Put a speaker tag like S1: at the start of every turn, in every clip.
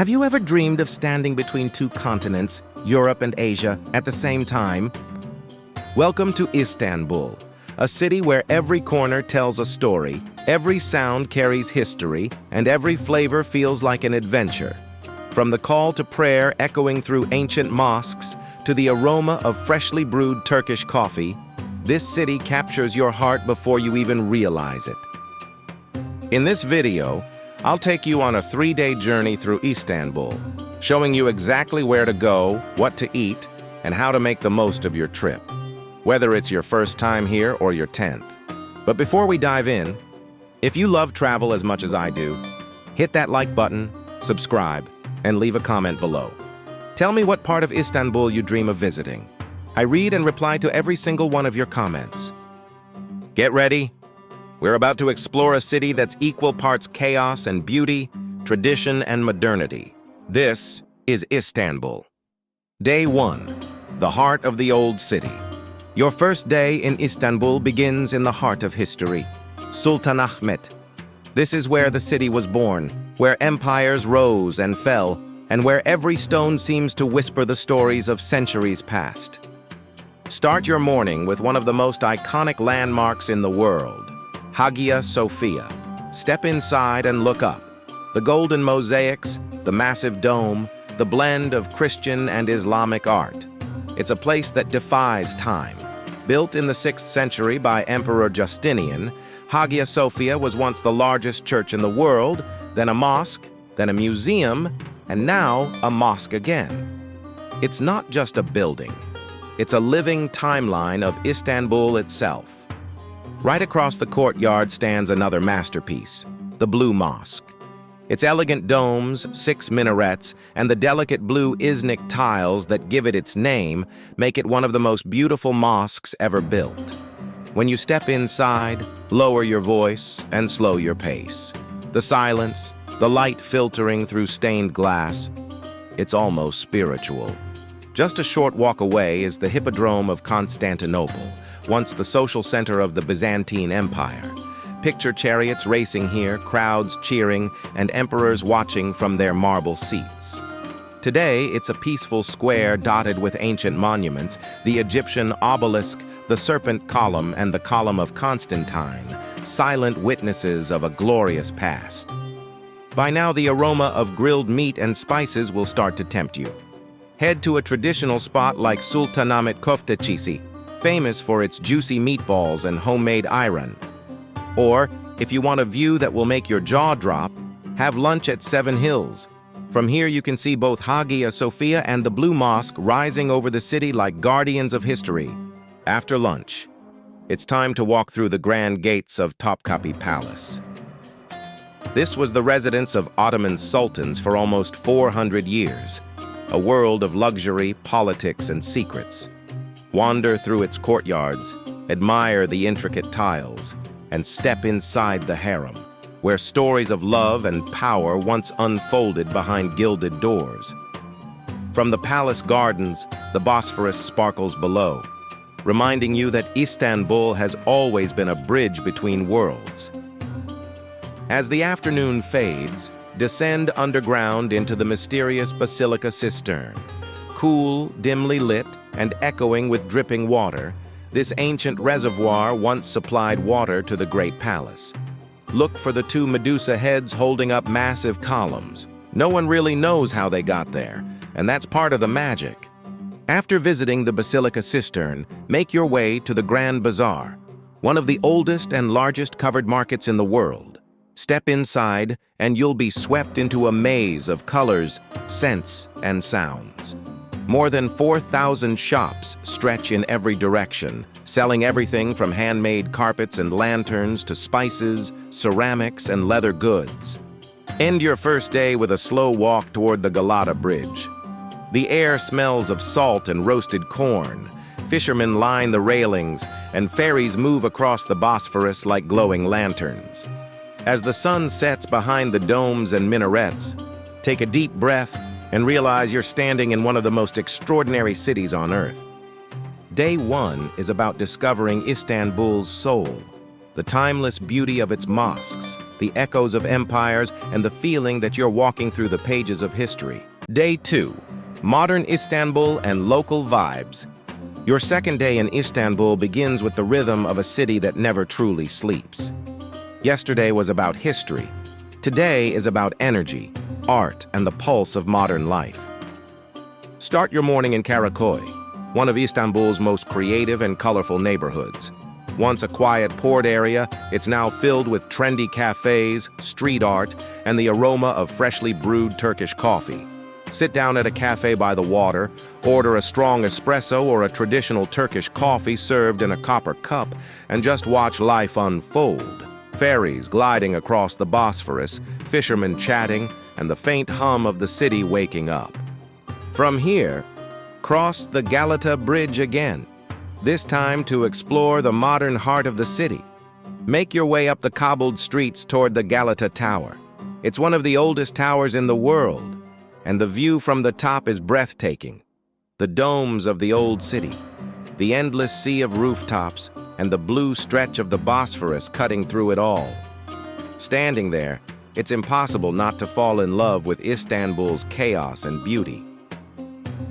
S1: Have you ever dreamed of standing between two continents, Europe and Asia, at the same time? Welcome to Istanbul, a city where every corner tells a story, every sound carries history, and every flavor feels like an adventure. From the call to prayer echoing through ancient mosques to the aroma of freshly brewed Turkish coffee, this city captures your heart before you even realize it. In this video, I'll take you on a 3-day journey through Istanbul, showing you exactly where to go, what to eat, and how to make the most of your trip, whether it's your first time here or your 10th. But before we dive in, if you love travel as much as I do, hit that like button, subscribe, and leave a comment below. Tell me what part of Istanbul you dream of visiting. I read and reply to every single one of your comments. Get ready. We're about to explore a city that's equal parts chaos and beauty, tradition and modernity. This is Istanbul. Day 1, the heart of the old city. Your first day in Istanbul begins in the heart of history, Sultanahmet. This is where the city was born, where empires rose and fell, and where every stone seems to whisper the stories of centuries past. Start your morning with one of the most iconic landmarks in the world, Hagia Sophia. Step inside and look up. The golden mosaics, the massive dome, the blend of Christian and Islamic art. It's a place that defies time. Built in the 6th century by Emperor Justinian, Hagia Sophia was once the largest church in the world, then a mosque, then a museum, and now a mosque again. It's not just a building. It's a living timeline of Istanbul itself. Right across the courtyard stands another masterpiece, the Blue Mosque. Its elegant domes, 6 minarets, and the delicate blue Iznik tiles that give it its name make it one of the most beautiful mosques ever built. When you step inside, lower your voice and slow your pace. The silence, the light filtering through stained glass, it's almost spiritual. Just a short walk away is the Hippodrome of Constantinople, once the social center of the Byzantine Empire. Picture chariots racing here, crowds cheering, and emperors watching from their marble seats. Today, it's a peaceful square dotted with ancient monuments, the Egyptian obelisk, the serpent column, and the column of Constantine, silent witnesses of a glorious past. By now, the aroma of grilled meat and spices will start to tempt you. Head to a traditional spot like Sultanahmet Köftecisi, famous for its juicy meatballs and homemade ayran. Or, if you want a view that will make your jaw drop, have lunch at 7 Hills. From here you can see both Hagia Sophia and the Blue Mosque rising over the city like guardians of history. After lunch, it's time to walk through the grand gates of Topkapi Palace. This was the residence of Ottoman sultans for almost 400 years, a world of luxury, politics, and secrets. Wander through its courtyards, admire the intricate tiles, and step inside the harem, where stories of love and power once unfolded behind gilded doors. From the palace gardens, the Bosphorus sparkles below, reminding you that Istanbul has always been a bridge between worlds. As the afternoon fades, descend underground into the mysterious Basilica Cistern. Cool, dimly lit, and echoing with dripping water, this ancient reservoir once supplied water to the great palace. Look for the 2 Medusa heads holding up massive columns. No one really knows how they got there, and that's part of the magic. After visiting the Basilica Cistern, make your way to the Grand Bazaar, one of the oldest and largest covered markets in the world. Step inside, and you'll be swept into a maze of colors, scents, and sounds. More than 4,000 shops stretch in every direction, selling everything from handmade carpets and lanterns to spices, ceramics, and leather goods. End your first day with a slow walk toward the Galata Bridge. The air smells of salt and roasted corn. Fishermen line the railings, and ferries move across the Bosphorus like glowing lanterns. As the sun sets behind the domes and minarets, take a deep breath and realize you're standing in one of the most extraordinary cities on earth. Day 1 is about discovering Istanbul's soul, the timeless beauty of its mosques, the echoes of empires, and the feeling that you're walking through the pages of history. Day 2. Modern Istanbul and local vibes. Your second day in Istanbul begins with the rhythm of a city that never truly sleeps. Yesterday was about history. Today is about energy, art, and the pulse of modern life. Start your morning in Karaköy, one of Istanbul's most creative and colorful neighborhoods. Once a quiet port area, it's now filled with trendy cafés, street art, and the aroma of freshly brewed Turkish coffee. Sit down at a cafe by the water, order a strong espresso or a traditional Turkish coffee served in a copper cup, and just watch life unfold. Ferries gliding across the Bosphorus, fishermen chatting, and the faint hum of the city waking up. From here, cross the Galata Bridge again, this time to explore the modern heart of the city. Make your way up the cobbled streets toward the Galata Tower. It's one of the oldest towers in the world, and the view from the top is breathtaking. The domes of the old city, the endless sea of rooftops, and the blue stretch of the Bosphorus cutting through it all. Standing there, it's impossible not to fall in love with Istanbul's chaos and beauty.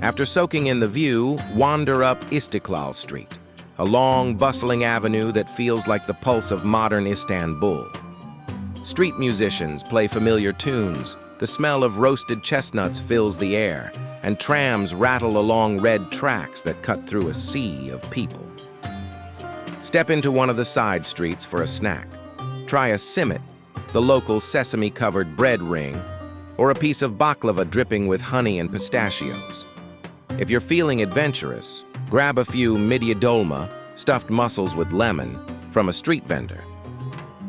S1: After soaking in the view, wander up Istiklal Street, a long, bustling avenue that feels like the pulse of modern Istanbul. Street musicians play familiar tunes, the smell of roasted chestnuts fills the air, and trams rattle along red tracks that cut through a sea of people. Step into one of the side streets for a snack. Try a simit, the local sesame-covered bread ring, or a piece of baklava dripping with honey and pistachios. If you're feeling adventurous, grab a few midye dolma, stuffed mussels with lemon, from a street vendor.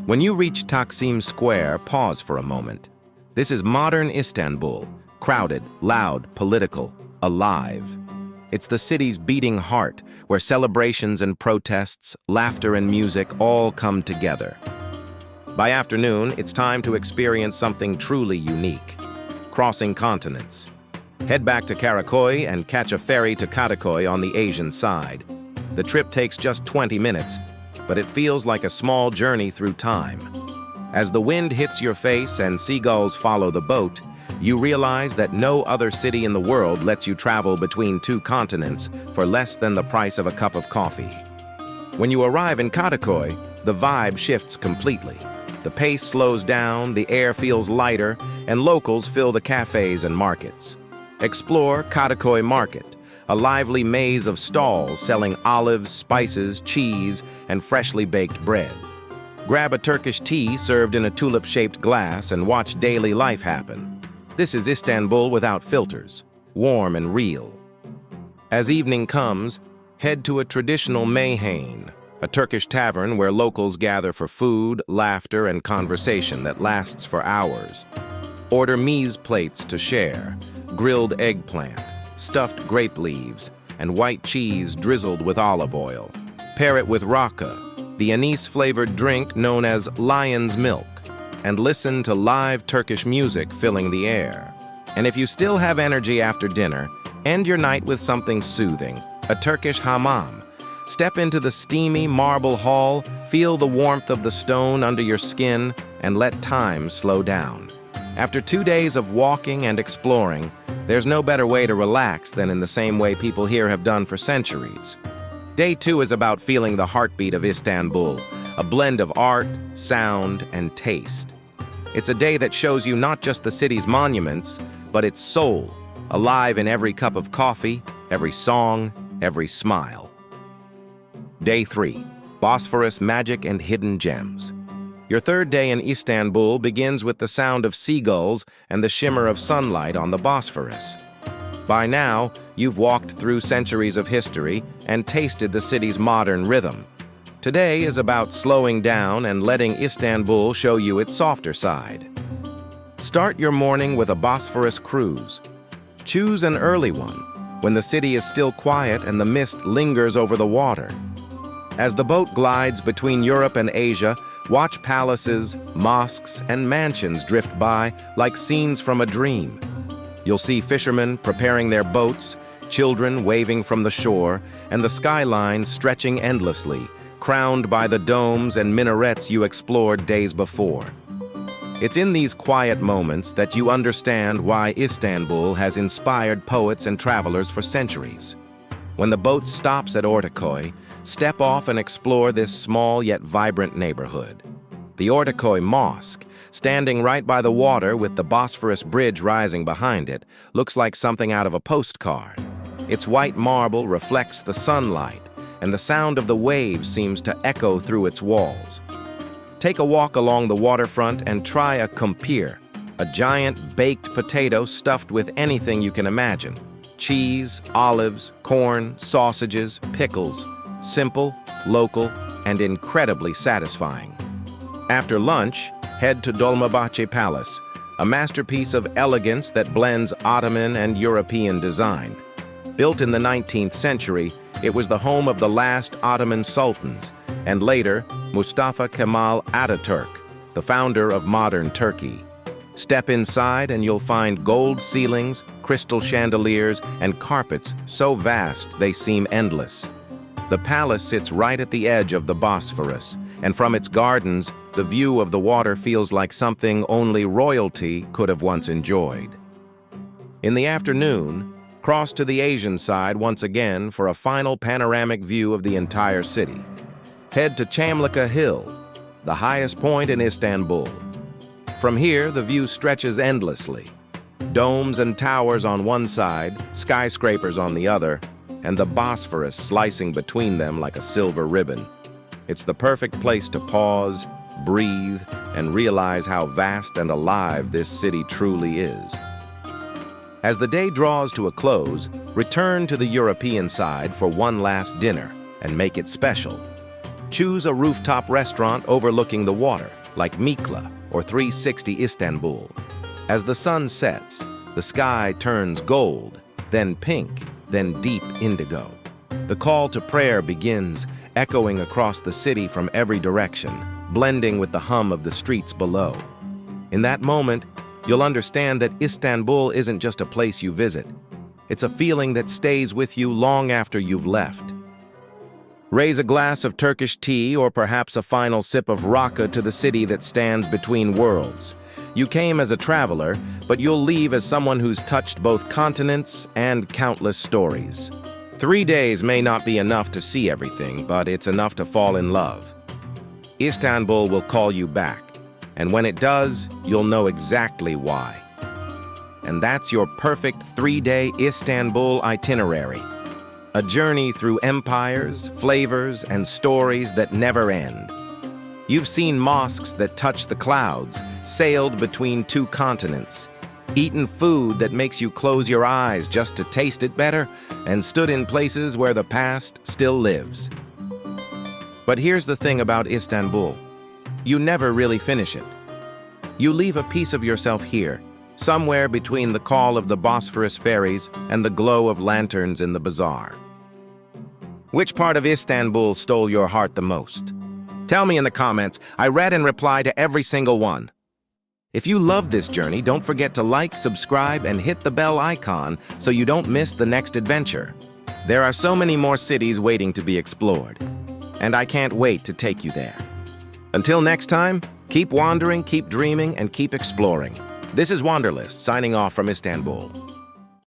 S1: When you reach Taksim Square, pause for a moment. This is modern Istanbul, crowded, loud, political, alive. It's the city's beating heart, where celebrations and protests, laughter and music all come together. By afternoon, it's time to experience something truly unique: crossing continents. Head back to Karaköy and catch a ferry to Kadıköy on the Asian side. The trip takes just 20 minutes, but it feels like a small journey through time. As the wind hits your face and seagulls follow the boat, you realize that no other city in the world lets you travel between two continents for less than the price of a cup of coffee. When you arrive in Kadıköy, the vibe shifts completely. The pace slows down, the air feels lighter, and locals fill the cafes and markets. Explore Karaköy Market, a lively maze of stalls selling olives, spices, cheese, and freshly baked bread. Grab a Turkish tea served in a tulip-shaped glass and watch daily life happen. This is Istanbul without filters, warm and real. As evening comes, head to a traditional meyhane, a Turkish tavern where locals gather for food, laughter, and conversation that lasts for hours. Order meze plates to share, grilled eggplant, stuffed grape leaves, and white cheese drizzled with olive oil. Pair it with rakı, the anise-flavored drink known as lion's milk, and listen to live Turkish music filling the air. And if you still have energy after dinner, end your night with something soothing, a Turkish hammam. Step into the steamy marble hall, feel the warmth of the stone under your skin, and let time slow down. After 2 days of walking and exploring, there's no better way to relax than in the same way people here have done for centuries. Day 2 is about feeling the heartbeat of Istanbul, a blend of art, sound, and taste. It's a day that shows you not just the city's monuments, but its soul, alive in every cup of coffee, every song, every smile. Day 3, Bosphorus Magic and Hidden Gems. Your third day in Istanbul begins with the sound of seagulls and the shimmer of sunlight on the Bosphorus. By now, you've walked through centuries of history and tasted the city's modern rhythm. Today is about slowing down and letting Istanbul show you its softer side. Start your morning with a Bosphorus cruise. Choose an early one, when the city is still quiet and the mist lingers over the water. As the boat glides between Europe and Asia, watch palaces, mosques, and mansions drift by like scenes from a dream. You'll see fishermen preparing their boats, children waving from the shore, and the skyline stretching endlessly, crowned by the domes and minarets you explored days before. It's in these quiet moments that you understand why Istanbul has inspired poets and travelers for centuries. When the boat stops at Ortaköy, step off and explore this small yet vibrant neighborhood. The Ortaköy Mosque, standing right by the water with the Bosphorus bridge rising behind it, looks like something out of a postcard. Its white marble reflects the sunlight, and the sound of the waves seems to echo through its walls. Take a walk along the waterfront and try a kumpir, a giant baked potato stuffed with anything you can imagine. Cheese, olives, corn, sausages, pickles. Simple, local, and incredibly satisfying. After lunch, head to Dolmabahçe Palace, a masterpiece of elegance that blends Ottoman and European design. Built in the 19th century, it was the home of the last Ottoman sultans, and later, Mustafa Kemal Ataturk, the founder of modern Turkey. Step inside and you'll find gold ceilings, crystal chandeliers, and carpets so vast they seem endless. The palace sits right at the edge of the Bosphorus, and from its gardens, the view of the water feels like something only royalty could have once enjoyed. In the afternoon, cross to the Asian side once again for a final panoramic view of the entire city. Head to Çamlıca Hill, the highest point in Istanbul. From here, the view stretches endlessly. Domes and towers on one side, skyscrapers on the other, and the Bosphorus slicing between them like a silver ribbon. It's the perfect place to pause, breathe, and realize how vast and alive this city truly is. As the day draws to a close, return to the European side for one last dinner and make it special. Choose a rooftop restaurant overlooking the water, like Mikla or 360 Istanbul. As the sun sets, the sky turns gold, then pink, then deep indigo. The call to prayer begins, echoing across the city from every direction, blending with the hum of the streets below. In that moment, you'll understand that Istanbul isn't just a place you visit. It's a feeling that stays with you long after you've left. Raise a glass of Turkish tea or perhaps a final sip of rakı to the city that stands between worlds. You came as a traveler, but you'll leave as someone who's touched both continents and countless stories. 3 days may not be enough to see everything, but it's enough to fall in love. Istanbul will call you back, and when it does, you'll know exactly why. And that's your perfect 3-day Istanbul itinerary. A journey through empires, flavors, and stories that never end. You've seen mosques that touch the clouds, sailed between 2 continents, eaten food that makes you close your eyes just to taste it better, and stood in places where the past still lives. But here's the thing about Istanbul. You never really finish it. You leave a piece of yourself here, somewhere between the call of the Bosphorus ferries and the glow of lanterns in the bazaar. Which part of Istanbul stole your heart the most? Tell me in the comments. I read and reply to every single one. If you love this journey, don't forget to like, subscribe, and hit the bell icon so you don't miss the next adventure. There are so many more cities waiting to be explored, and I can't wait to take you there. Until next time, keep wandering, keep dreaming, and keep exploring. This is Wanderlist, signing off from Istanbul.